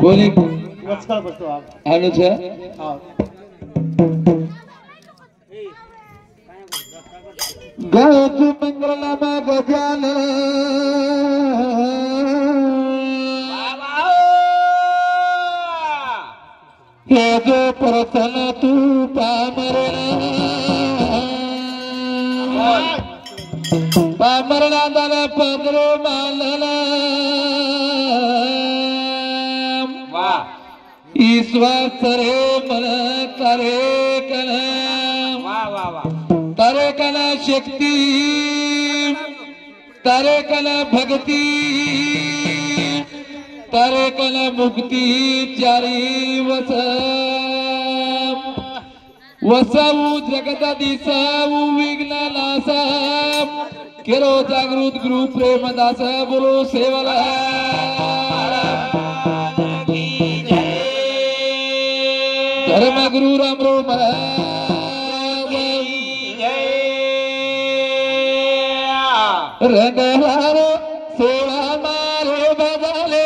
कोणी वचका बसतो अनुच गायत्री मंगलमा गजानन हे जो प्रथन तू पामरणा दादा पदरो मालना ईश्वर तरे मन तरे कण तरे कण शक्ती तरे कण भक्ती तरे कण मुक्ती चारी वसाऊ जगत दिसाऊ विघ्न नासा केरो जागृत गुरु प्रेमदास बोलो सेवला धर्म गुरु राम रो रंग हारो सेवा मारे बदले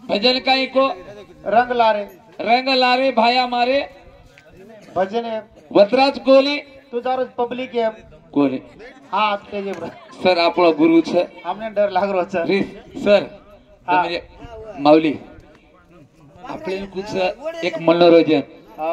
भजन काही को रंग लारे रंग लारे भाया मारे भजन है वतराज कोहली तुझा रोज पब्लिक है कोहली हा तेजे सर આપણો ગુરુ છે हमने डर लाग रो सर सर તમે माऊली आपल्याला कुछ एक मनोरंजन हा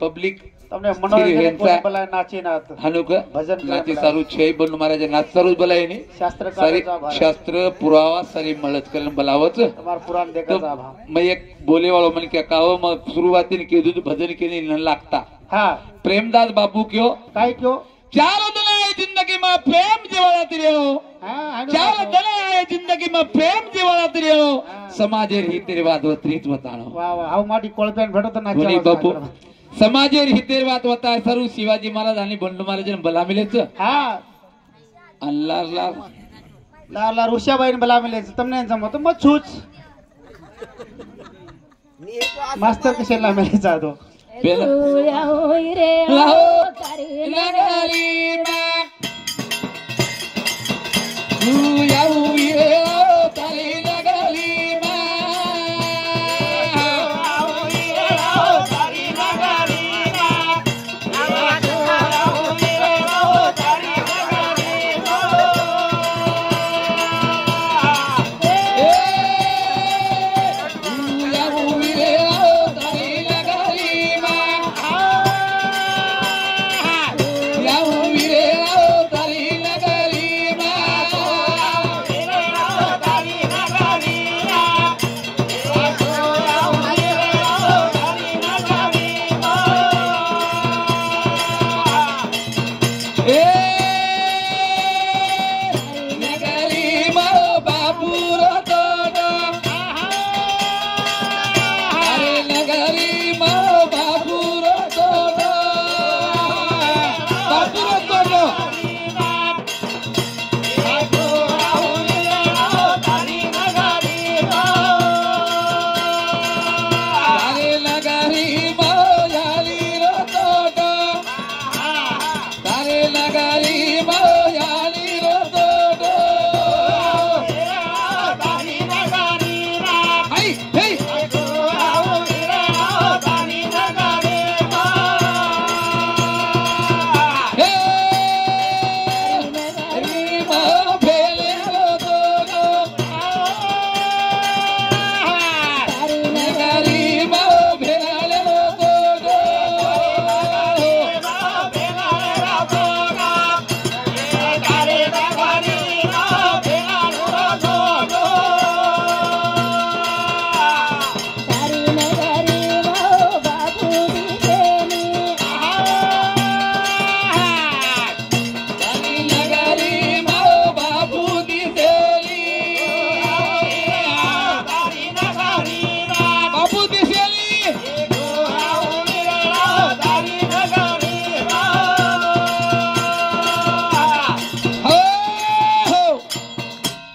पब्लिक તમને मनोरंजन कोण बोलाय नाची नात हानुक भजन नाची सारू છે बंडू महाराज नाच सारू बोलाय ની शास्त्रकार शास्त्र पुरावा सारी મળત કરીને બોલાવच તમાર પુરાણ દેખાતા ભા मैं एक बोले वालो मन क्या काव मग सुरुवातीने कीधું भजन केली न लागता हा प्रेमदास बापू क्यों काय क्यों चार दिन आए जिंदगी में प्रेम जीवाळात रेहो हा चार दिन आए जिंदगी में प्रेम जीवाळात रेहो समाजेर हितेर वाद वत्रीत वताणो वा वा हाव माटी कोळप्यान भेटतो कोणी बापू नाचा समाजेर हितेर वाद वता सरू शिवाजी महाराज आणि बंडू महाराज बलामिलेच हा अल्लाह अल्लाह लाला ऋषाबाईन बलामिले તમને જમતો મત છૂચ मास्टर कशाला मेले जातो बेला होई रे लाहो करे लगाली मा तू याऊ ये तारी लगाली मा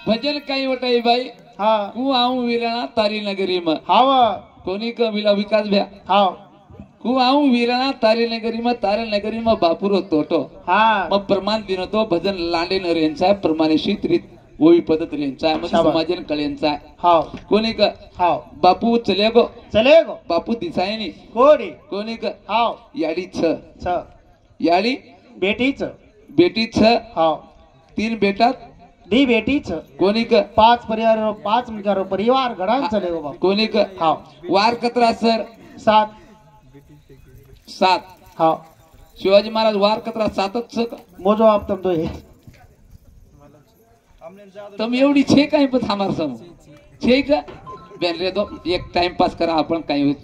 भजन काही वटाई बाई हा कु आऊं वीराणा तारी नगरी में हाव कोणी का विला विकास भ्या हाव कु आऊं वीराणा तारी नगरी में बापुरो तोटो हा मग प्रमाण दिन तो भजन लांडे नर यांचा आहे प्रमाणित रीत ओवी पद्धत यांचा आहे मग समाजन कळ्यांचा आहे हाव कोणी का हाव बापू चले गो बापू दिसाय नाही कोडी कोणी का हाव याडी छ छ याडी बेटीच बेटी छ हाव 3 बेटा दी बेटीच कोणी का 5 परिवार 5 म्हणजे परिवार घडान चले गो बाप कोणी का हाव वार कतरा सर 7 हाव शिवाजी महाराज वार कतरा 7च छ मोजो आप तुम तो हे तुम एवढी छे काही पण हमार समो छे का बेन रे दो एक टाइम पास करा आपण काही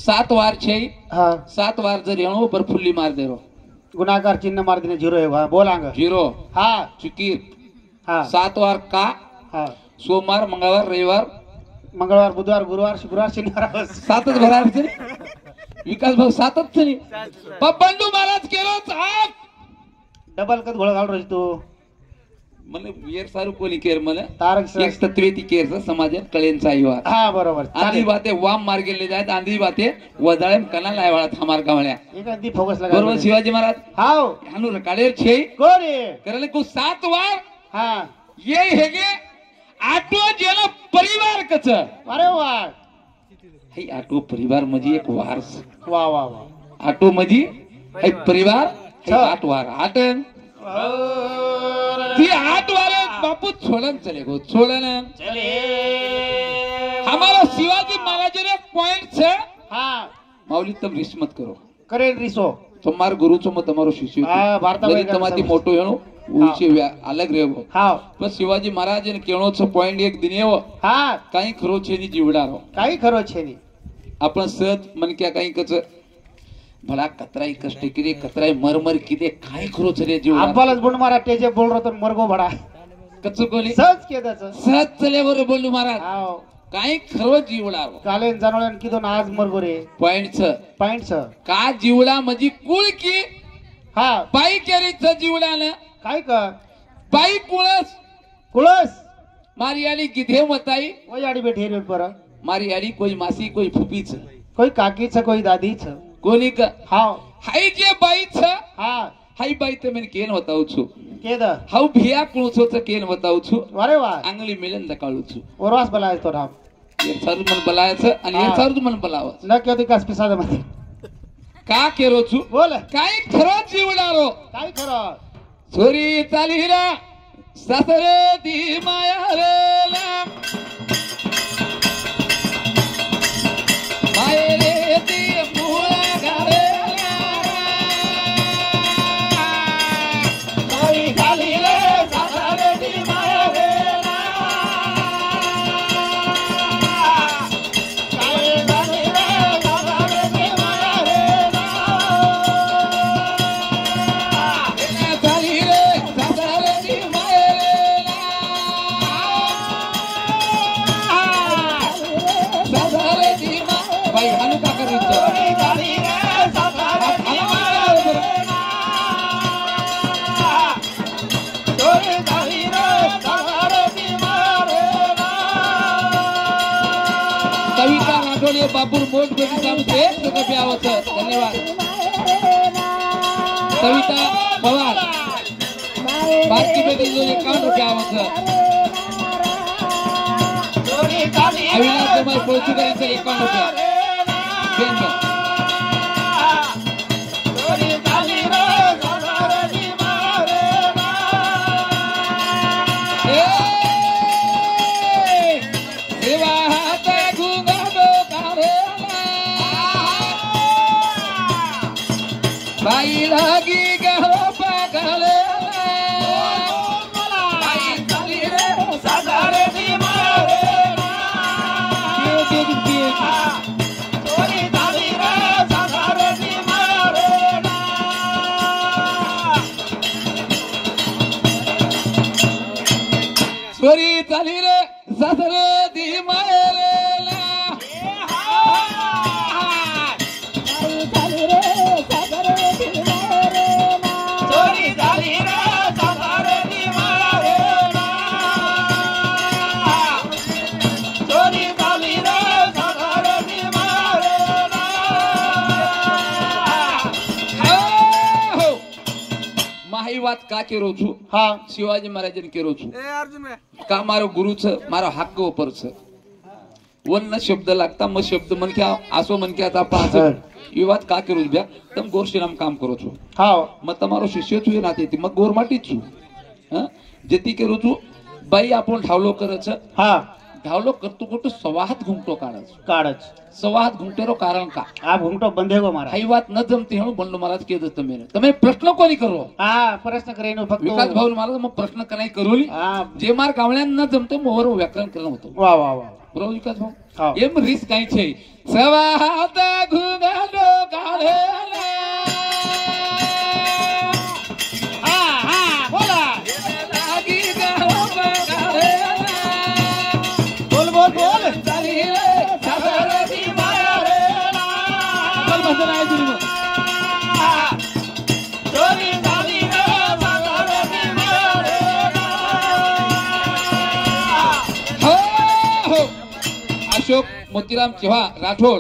7 वार छे हा 7 वार जर येणो पर फुल्ली मार देरो गुनाकार चिन्ह मार देने 0 है बोलांग 0 हा चुकीर हा 7 वार का हा सोमवार मंगळवार रविवार मंगळवार बुधवार गुरुवार शुक्रवार शनिवार 7च भरायचे विकास भाऊ 7च नाही बंडू महाराज केलोच आप डबल कद घोळ घाल रोज तू મને વીર સારું કોલી કેર મને તારક એક તત્વેતી કેર છે સમાજે કળેન સાઈવા हा बरोबर आंधी बाते वाम मार्गे ले जात आंधी बाते वदाळे कना लायवाळा थामार गावळ्या एक अगदी फोकस लगा बरोबर शिवाजी महाराज हाव हानु रकाडेर छे कोरे करले को 7 वार हा ये हेगे आटो जेला परिवार कच अरे वा हे आटो परिवार म्हणजे एक वार छ. वा वा वा आटो म्हणजे हे परिवार हे आठ वार आठ ती आठ वार बापू छोड़न चले गो छोड़न हमारा शिवाजी महाराज ने पॉइंट છે. हाँ माऊली तम रिस मत करो करे रिसो તમારો ગુરુ છો તમારો શિષ્ય હા, ભારતાભાઈ તમારી મોટો એનો ઉંચે અલગ રહેવો હા પણ શિવાજી મહારાજ ને કેણો છો પોઈન્ટ એક દિન એવો હા કાઈ ખરો છે ની જીવડારો काही खरं छे नाही आपण सहज मन क्या काही कच भला कतराई कष्ट किरे कतराई मरमर किदे काय खरो छ रे जीवडा आब्बालाच बुंड मारा टेजे बोल रहो तो मरगो भडा कच कोली सहज केदाच सहज चले वर बोलू महाराज हाव काय खरो जीवडारो कालेन जानवळन किदो ना आज मरगो रे पॉइंट छ पॉइंट छ का जीवडा म्हणजे कुळ की हा बाई केरी छ जीवडा ने काय कर बाई कुळस कुळस मारी आली किधे मताई ओय आडी बैठे रे पर मारी आली कोई मासी कोई फुपी छ कोई काकी छ कोई दादी छ कोणी का हाव हाई जे बाई छ हा हाई बाई ते मैं केन बताऊ छु केद हाउ भिया कुळसो च केन बताऊ छु अरे वा आंगली मिलन दकाळू छु ओरवास बलाय तो राम ये सारू मन बलायचं आणि हे सारू मन बलावच न केदी कास पिसाद मध्ये का केरो छु बोल काय खरो जीवडारो काय खरं छोरी चाली रा सासरे ती माया रे लाम माये रे ती मुळा घाले काही खाली रे सासरे ती माया रे काही खाली रे सासरे ती माया रे चाली रे सासरे ती माया रे सासरे ती माया बाई हानु का करीतो खाली रे सासरे ती माया रे खाली रे सासरे ती माया रे कविता राठोड बापूर मोठ बेटी ते सगळं आवचं धन्यवाद कविता पवार बाकी बेटी जो ₹51 आवचं अविनाश कुमार पोळचुकरांचं ₹51 बेनका सेवा हात घुंगाडो काढेला बाई लागी गहो पागलेला बाई चाली रे सासरे ती माया रे स्वरी चाली रे सासरे ती मायरेला माही વાત કા કેરો છું हा શિવાજી મહારાજને કેરો છું का मारो गुरुच मारो हक्क ઉપર છે વન શબ્દ લાગતા મ શબ્દ મન કે આસો મન કે आता पाच એ વાત કા કરું ब्या તમ ગોરશીનામ કામ કરો છો हा म તમારો શિષ્ય છું એ નાતે म ગોર માટી છું હા જેતી કરું છું બાई आपण ढावलो કરે છે हा ढावलो करतो करतो सवाहत घुमटो काढ काढच सवाहत घुमटेरो कारण का આ ઘૂંટો બંધેગો મારા हाई વાત न जमती हणु बंडो महाराज के તમે તમે પ્રશ્ન કોની કરો हा प्रश्न करेन फक्त विकास भाऊ महाराज मग प्रश्न कराय करोली हा जे मार कावळ्यान न जमते मोहर व्याकरण करणं होतं वा वा वा बरोबर विकास હા. भाऊ एम रिस काही છે સવાહત ઘુંગાડો કાઢેલા हा हा बोला લાગી ગયો પગારેલા बोल बोल बोल ચાલી રે સાસરે દી માયા રે બોલ બસન આય जुरी मग चोरी झाली रे सासरे ती माया रे हो हो अशोक मोतीराम चव्हाण राठोड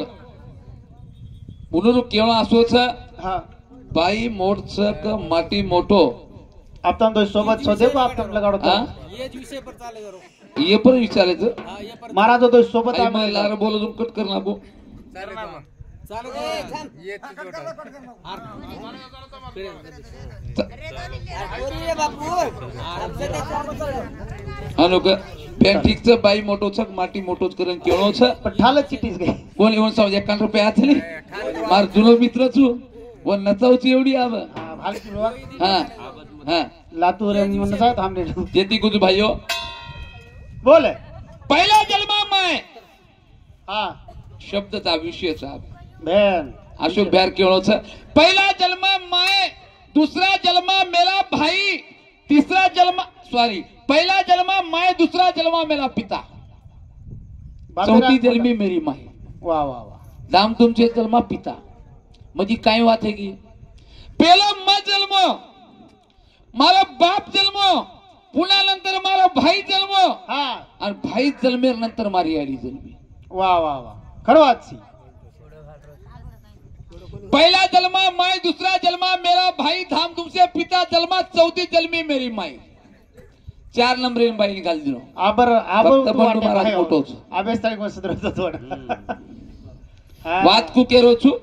पुनरु केवळ असोच हा बाई मोठच क माटी मोठो आप तुम दोस्त सोबत सोदे को आप तुम लगाडो तो हा ये पण विचारायचं मारा जो दोस्त सोबत आई आम्ही मला लार बोलून कट कर नाको ઠીક બાઈ મોટો છે માટી મોટો જ કરીને કેળો છે પણ ઠાલ જ ચીટીસ ગઈ કોણ એવું સમજ 51 રૂપિયા હાથલી મારો જૂનો મિત્ર છું वो नचाऊ ची एवढी आव हाँ हाँ लातूर हमने जेती कुछ भाइयों बोले पहिला जन्मा मैं हाँ शब्दचा विषयचा बहन अशोक बिहार केवळ छ पहिला जन्मा मैं दूसरा जन्मा मेरा भाई तीसरा जन्मा सॉरी पहिला जन्मा मैं दूसरा जन्मा मेरा पिता चौथी जन्मी मेरी माई वाह वाह वाह दाम तुमचे जन्मा पिता म्हणजे काय વાત है की પેલો मैं जन्म मारा बाप जन्म पुन्हा नंतर मारा भाई जन्म हाँ आणि भाई जन्मेर नंतर मारी आली जन्मी वाह वाह वाह खरवात सी पहिला जन्मा मैं दूसरा जन्मा मेरा भाई धाम तुमसे पिता जन्मा चौथी जन्मी मेरी माई 4 नंबर बाई निकाल दिलो आबर आबर महाराज मोटो आबेस तारीख में सुधरतो थोडा વાત કુ કેરો છું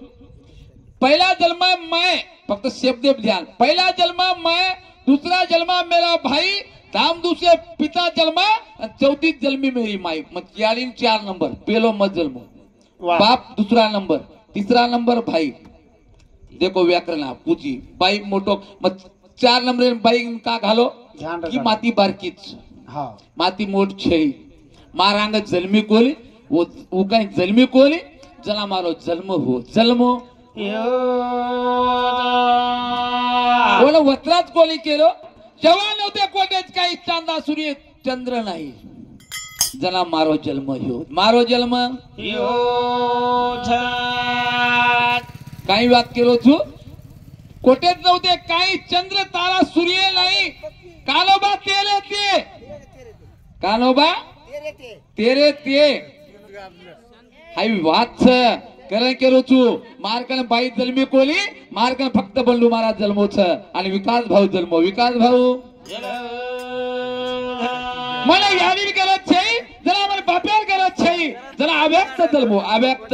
पहला जन्मा मैं फक्त शब्द ध्यान पहला जन्मा मैं दूसरा जन्मा मेरा भाई धाम दूसरे पिता जन्मा चौथी जन्मी मेरी माई मग 4 नंबर पेलो मत जन्म बाप दूसरा नंबर तीसरा नंबर भाई देखो व्याकरण पूजी बाई मोटो मग 4 नंबर बाई का घालो की माती बारकीच हाँ माती मोठ छई मारांग जन्मी कोली वो काही जन्मी कोली जना मारो जन्म हो जन्मो बोल वत्रात कोली केलो जेव्हा नव्हते कोटेच काही चांदा सूर्य चंद्र नाही जना मारो जन्म ह्यो मारो जन्म काही વાત केलो છું कोटेच नव्हते काही चंद्र तारा सूर्य नाही कानोबा तेरे ते कानोबा तेरे ते हाई વાત છે कारण केलो છું मार्कन बाई जन्मी कोली मार्कन फक्त बंडू महाराज जन्मो छ आणि विकास भाऊ जन्मो विकास भाऊ मला यादी करत છે जरा मला बाप्यार करत છે जरा अव्यक्त जन्मो अव्यक्त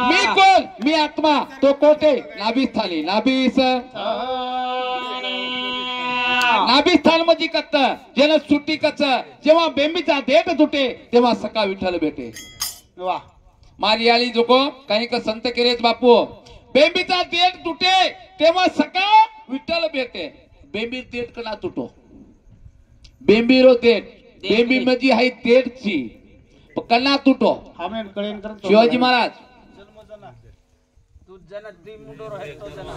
मी कोण मी आत्मा तो कोटे नाभिस्थानी नाभिस नाभिस्थान मध्ये कत्त जेना सुट्टी कच्च जेव्हा बेंबीचा देठ तुटे तेव्हा सका विठ्ठल भेटे वाह मारियाली जोको काही का संत केरेच बापू बेंबीचा देठ तुटे तेव्हा सका विठ्ठल भेटे बेंबी देठ कना तुटो बेंबी रो देठ बेंबी मध्ये हाय देठची कना तुटो हमें कळेन करतो शिवाजी महाराज तू जन दी मुंडोर आहे तो जन